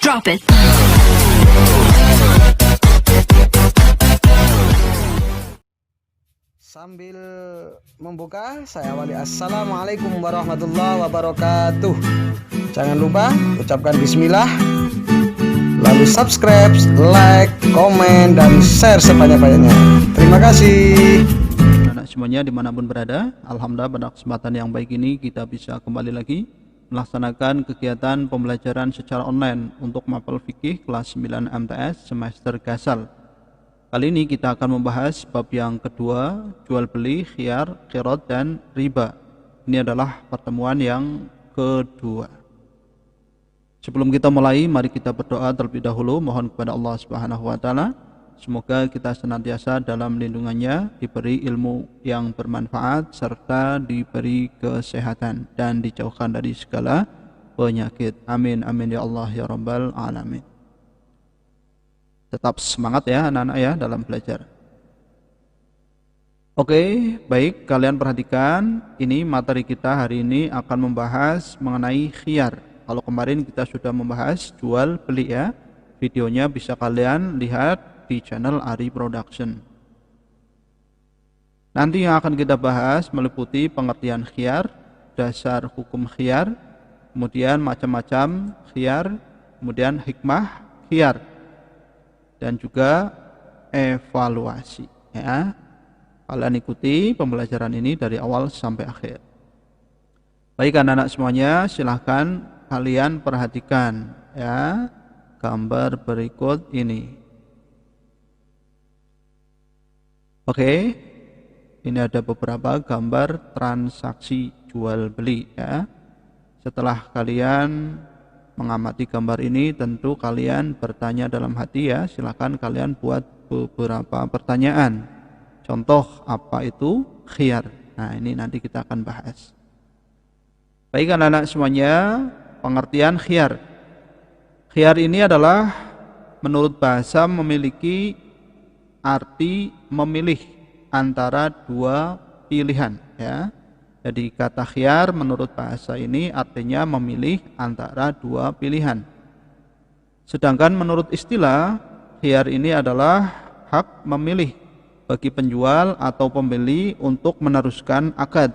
Drop it. Sambil membuka, saya awali assalamualaikum warahmatullahi wabarakatuh. Jangan lupa ucapkan bismillah, lalu subscribe, like, komen, dan share sebanyak-banyaknya. Terima kasih. Anak semuanya dimanapun berada, alhamdulillah pada kesempatan yang baik ini kita bisa kembali lagi melaksanakan kegiatan pembelajaran secara online untuk mapel fikih kelas 9 MTS semester Gasal. Kali ini kita akan membahas bab yang kedua, jual beli, khiyar, qirad, dan riba. Ini adalah pertemuan yang kedua. Sebelum kita mulai, mari kita berdoa terlebih dahulu, mohon kepada Allah Subhanahu wa taala semoga kita senantiasa dalam lindungannya, diberi ilmu yang bermanfaat serta diberi kesehatan dan dijauhkan dari segala penyakit. Amin amin ya Allah ya rabbal alamin. Tetap semangat ya anak-anak ya dalam belajar. Oke, baik, kalian perhatikan, ini materi kita hari ini akan membahas mengenai khiyar. Kalau kemarin kita sudah membahas jual beli ya. Videonya bisa kalian lihat di channel Ari Production. Nanti yang akan kita bahas meliputi pengertian khiyar, dasar hukum khiyar, kemudian macam-macam khiyar, kemudian hikmah khiyar, dan juga evaluasi ya. Kalian ikuti pembelajaran ini dari awal sampai akhir. Baik anak-anak semuanya, silahkan kalian perhatikan ya gambar berikut ini. Oke, ini ada beberapa gambar transaksi jual beli ya. Setelah kalian mengamati gambar ini, tentu kalian bertanya dalam hati ya. Silakan kalian buat beberapa pertanyaan. Contoh apa itu khiyar? Nah, ini nanti kita akan bahas. Baik anak-anak semuanya, pengertian khiyar. Khiyar ini adalah menurut bahasa memiliki arti memilih antara dua pilihan ya. Jadi kata khiyar menurut bahasa ini artinya memilih antara dua pilihan. Sedangkan menurut istilah, khiyar ini adalah hak memilih bagi penjual atau pembeli untuk meneruskan akad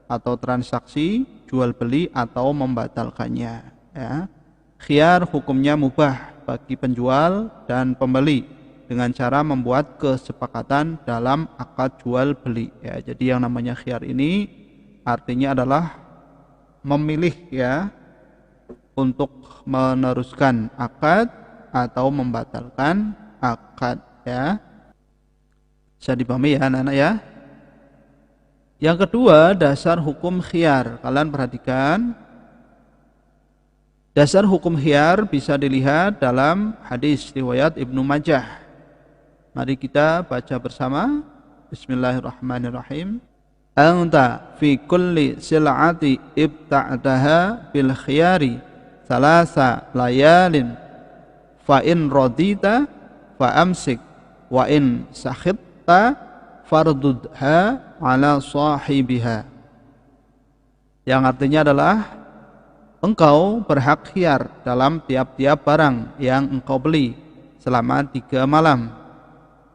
atau transaksi jual beli atau membatalkannya ya. Khiyar hukumnya mubah bagi penjual dan pembeli dengan cara membuat kesepakatan dalam akad jual beli ya. Jadi yang namanya khiyar ini artinya adalah memilih ya untuk meneruskan akad atau membatalkan akad ya. Bisa dipahami ya anak-anak ya. Yang kedua, dasar hukum khiyar. Kalian perhatikan, dasar hukum khiyar bisa dilihat dalam hadis riwayat Ibnu Majah. Mari kita baca bersama. Bismillahirrahmanirrahim. Anta fi kulli sil'ati ibta'daha bil khiyari salasa layalin fa in radita fa amsik wa in sakhitta fardudha ala sahibiha. Yang artinya adalah engkau berhak khiyar dalam tiap-tiap barang yang engkau beli selama 3 malam.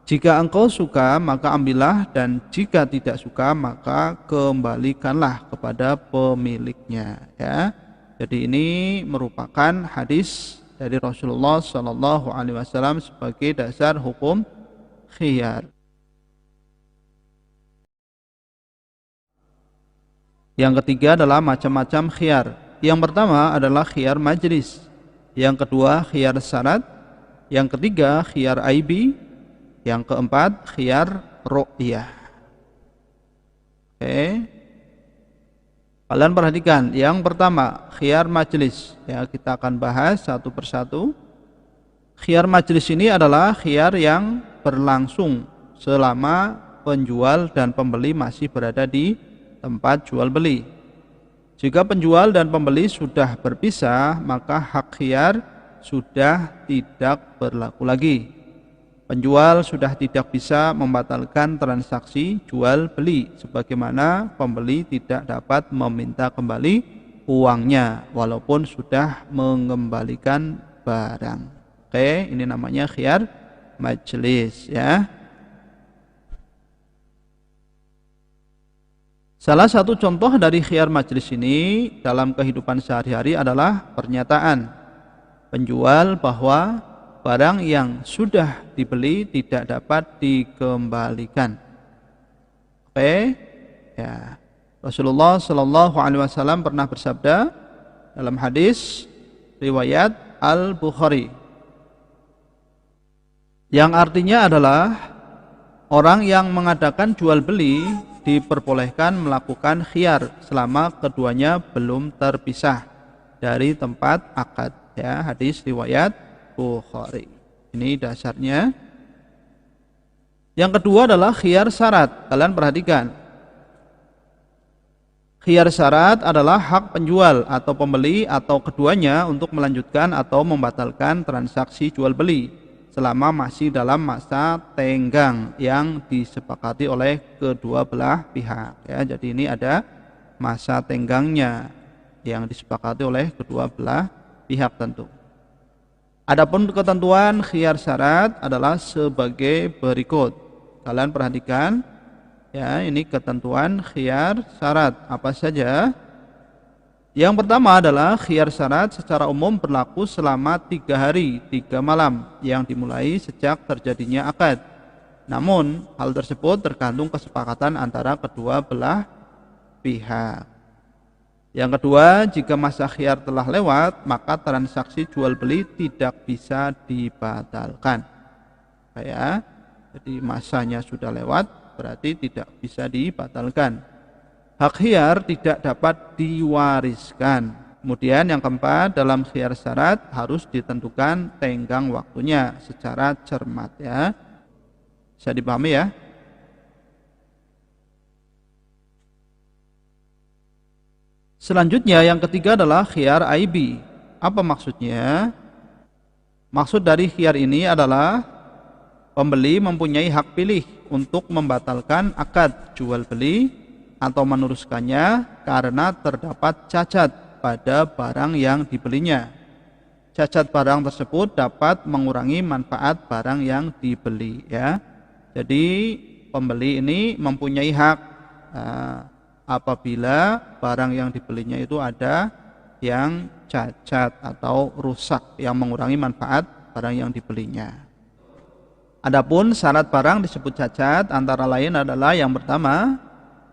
Jika engkau suka maka ambillah, dan jika tidak suka maka kembalikanlah kepada pemiliknya ya. Jadi ini merupakan hadis dari Rasulullah Shallallahu Alaihi Wasallam sebagai dasar hukum khiyar. Yang ketiga adalah macam-macam khiyar. Yang pertama adalah khiyar majlis, yang kedua khiyar syarat, yang ketiga khiyar aibi, yang keempat khiyar ru'yah. Oke. Kalian perhatikan, yang pertama khiyar majlis ya, kita akan bahas satu persatu. Khiyar majlis ini adalah khiyar yang berlangsung selama penjual dan pembeli masih berada di tempat jual beli. Jika penjual dan pembeli sudah berpisah, maka hak khiyar sudah tidak berlaku lagi. Penjual sudah tidak bisa membatalkan transaksi jual beli, sebagaimana pembeli tidak dapat meminta kembali uangnya walaupun sudah mengembalikan barang. Oke, ini namanya khiyar majelis ya. Salah satu contoh dari khiyar majelis ini dalam kehidupan sehari-hari adalah pernyataan penjual bahwa barang yang sudah dibeli tidak dapat dikembalikan. Oke, ya. Rasulullah Shallallahu Alaihi Wasallam pernah bersabda dalam hadis riwayat Al-Bukhari, yang artinya adalah orang yang mengadakan jual beli diperbolehkan melakukan khiyar selama keduanya belum terpisah dari tempat akad. Ya, hadis riwayat Bukhari. Ini dasarnya. Yang kedua adalah khiyar syarat. Kalian perhatikan. Khiyar syarat adalah hak penjual atau pembeli atau keduanya untuk melanjutkan atau membatalkan transaksi jual beli selama masih dalam masa tenggang yang disepakati oleh kedua belah pihak. Ya, jadi ini ada masa tenggangnya yang disepakati oleh kedua belah pihak tentu. Adapun ketentuan khiyar syarat adalah sebagai berikut. Kalian perhatikan, ya, ini ketentuan khiyar syarat apa saja. Yang pertama adalah khiyar syarat secara umum berlaku selama 3 hari 3 malam yang dimulai sejak terjadinya akad. Namun hal tersebut tergantung kesepakatan antara kedua belah pihak. Yang kedua, jika masa khiyar telah lewat, maka transaksi jual beli tidak bisa dibatalkan. Ya, jadi masanya sudah lewat, berarti tidak bisa dibatalkan. Hak khiyar tidak dapat diwariskan. Kemudian yang keempat, dalam khiyar syarat harus ditentukan tenggang waktunya secara cermat ya. Bisa dipahami ya? Selanjutnya yang ketiga adalah khiyar aibi. Apa maksudnya? Maksud dari khiyar ini adalah pembeli mempunyai hak pilih untuk membatalkan akad jual beli atau meneruskannya karena terdapat cacat pada barang yang dibelinya. Cacat barang tersebut dapat mengurangi manfaat barang yang dibeli ya. Jadi pembeli ini mempunyai hak apabila barang yang dibelinya itu ada yang cacat atau rusak yang mengurangi manfaat barang yang dibelinya. Adapun syarat barang disebut cacat antara lain adalah yang pertama,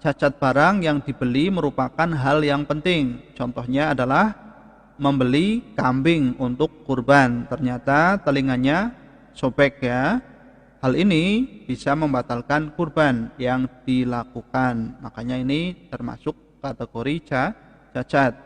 cacat barang yang dibeli merupakan hal yang penting. Contohnya adalah membeli kambing untuk kurban, ternyata telinganya sobek ya. Hal ini bisa membatalkan kurban yang dilakukan. Makanya ini termasuk kategori cacat.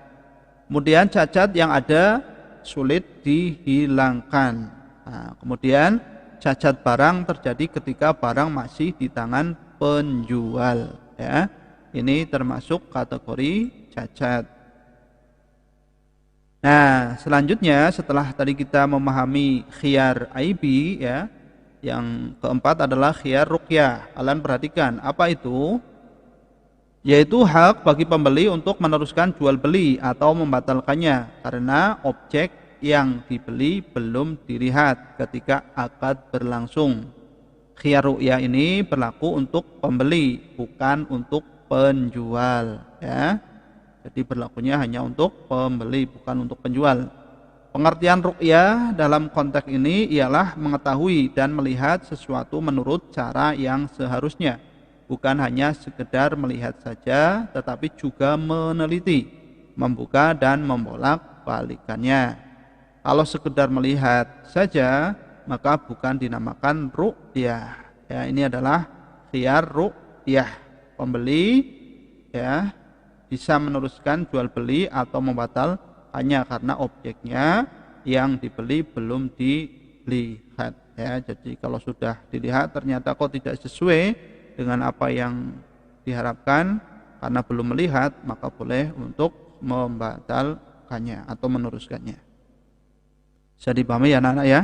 Kemudian cacat yang ada sulit dihilangkan. Nah, kemudian cacat barang terjadi ketika barang masih di tangan penjual. Ya, ini termasuk kategori cacat. Nah, selanjutnya setelah tadi kita memahami khiyar aibi ya, yang keempat adalah khiyar ruqyah. Kalian perhatikan, apa itu? Yaitu hak bagi pembeli untuk meneruskan jual beli atau membatalkannya karena objek yang dibeli belum dilihat ketika akad berlangsung. Khiyar ru'yah ini berlaku untuk pembeli, bukan untuk penjual ya. Jadi berlakunya hanya untuk pembeli, bukan untuk penjual. Pengertian ru'yah dalam konteks ini ialah mengetahui dan melihat sesuatu menurut cara yang seharusnya, bukan hanya sekedar melihat saja, tetapi juga meneliti, membuka dan membolak-balikannya. Kalau sekedar melihat saja, maka bukan dinamakan ru'yah. Ya, ini adalah khiyar ru'yah. Pembeli ya bisa meneruskan jual beli atau membatalkannya karena objeknya yang dibeli belum dilihat. Ya, jadi kalau sudah dilihat ternyata kok tidak sesuai dengan apa yang diharapkan karena belum melihat, maka boleh untuk membatalkannya atau meneruskannya. Bisa dipahami ya anak-anak ya?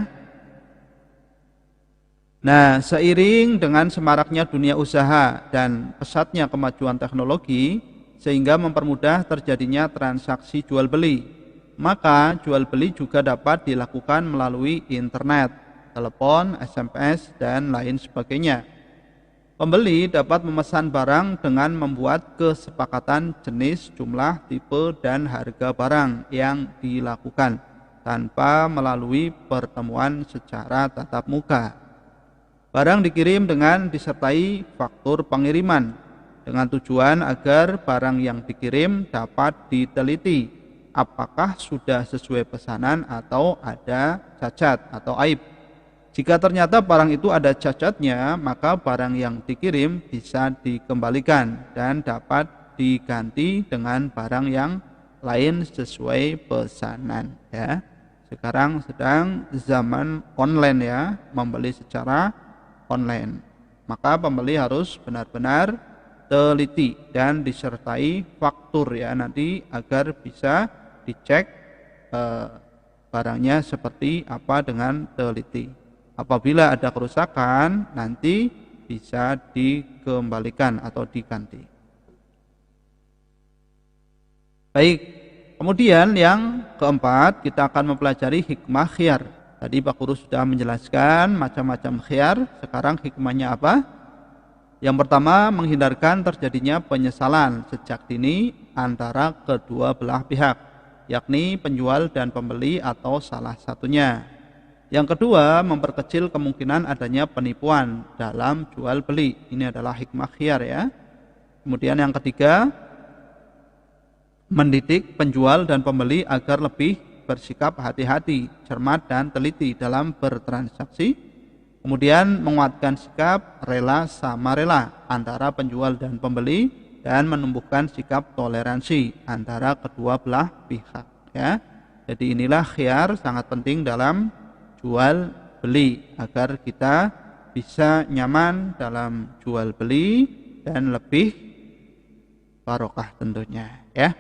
Nah, seiring dengan semaraknya dunia usaha dan pesatnya kemajuan teknologi sehingga mempermudah terjadinya transaksi jual beli, Maka jual beli juga dapat dilakukan melalui internet, telepon, SMS, dan lain sebagainya. Pembeli dapat memesan barang dengan membuat kesepakatan jenis, jumlah, tipe, dan harga barang yang dilakukan tanpa melalui pertemuan secara tatap muka. Barang dikirim dengan disertai faktur pengiriman dengan tujuan agar barang yang dikirim dapat diteliti apakah sudah sesuai pesanan atau ada cacat atau aib. Jika ternyata barang itu ada cacatnya, maka barang yang dikirim bisa dikembalikan dan dapat diganti dengan barang yang lain sesuai pesanan ya. Sekarang sedang zaman online ya, membeli secara online. Maka pembeli harus benar-benar teliti dan disertai faktur ya nanti agar bisa dicek barangnya seperti apa dengan teliti. Apabila ada kerusakan, nanti bisa dikembalikan atau diganti. Baik, kemudian yang keempat, kita akan mempelajari hikmah khiyar. Tadi Pak Guru sudah menjelaskan macam-macam khiyar, sekarang hikmahnya apa? Yang pertama, menghindarkan terjadinya penyesalan sejak dini antara kedua belah pihak, yakni penjual dan pembeli atau salah satunya. Yang kedua, memperkecil kemungkinan adanya penipuan dalam jual beli. Ini adalah hikmah khiyar ya. Kemudian yang ketiga, mendidik penjual dan pembeli agar lebih bersikap hati-hati, cermat dan teliti dalam bertransaksi. Kemudian menguatkan sikap rela sama rela antara penjual dan pembeli dan menumbuhkan sikap toleransi antara kedua belah pihak ya. Jadi inilah khiyar sangat penting dalam jual beli agar kita bisa nyaman dalam jual beli dan lebih barokah tentunya ya,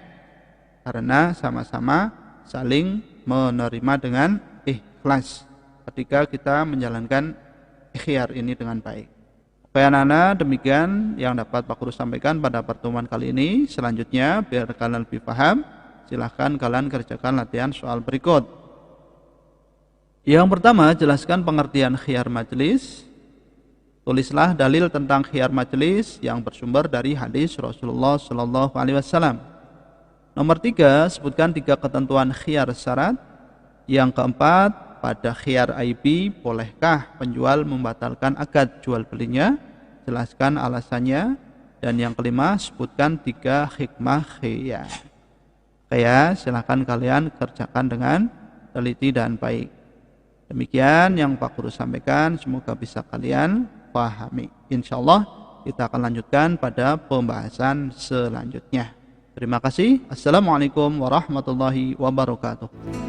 karena sama-sama saling menerima dengan ikhlas ketika kita menjalankan khiyar ini dengan baik. Oke anak-anak, demikian yang dapat Pak Guru sampaikan pada pertemuan kali ini. Selanjutnya biar kalian lebih paham, silahkan kalian kerjakan latihan soal berikut. Yang pertama, jelaskan pengertian khiyar majelis. Tulislah dalil tentang khiyar majelis yang bersumber dari hadis Rasulullah Shallallahu Alaihi Wasallam. Nomor 3, sebutkan 3 ketentuan khiyar syarat. Yang keempat, pada khiyar AIB, bolehkah penjual membatalkan akad jual belinya? Jelaskan alasannya. Dan yang kelima, sebutkan 3 hikmah khiyar. Oke ya, silahkan kalian kerjakan dengan teliti dan baik. Demikian yang Pak Guru sampaikan, semoga bisa kalian pahami. Insya Allah kita akan lanjutkan pada pembahasan selanjutnya. Terima kasih. Assalamualaikum warahmatullahi wabarakatuh.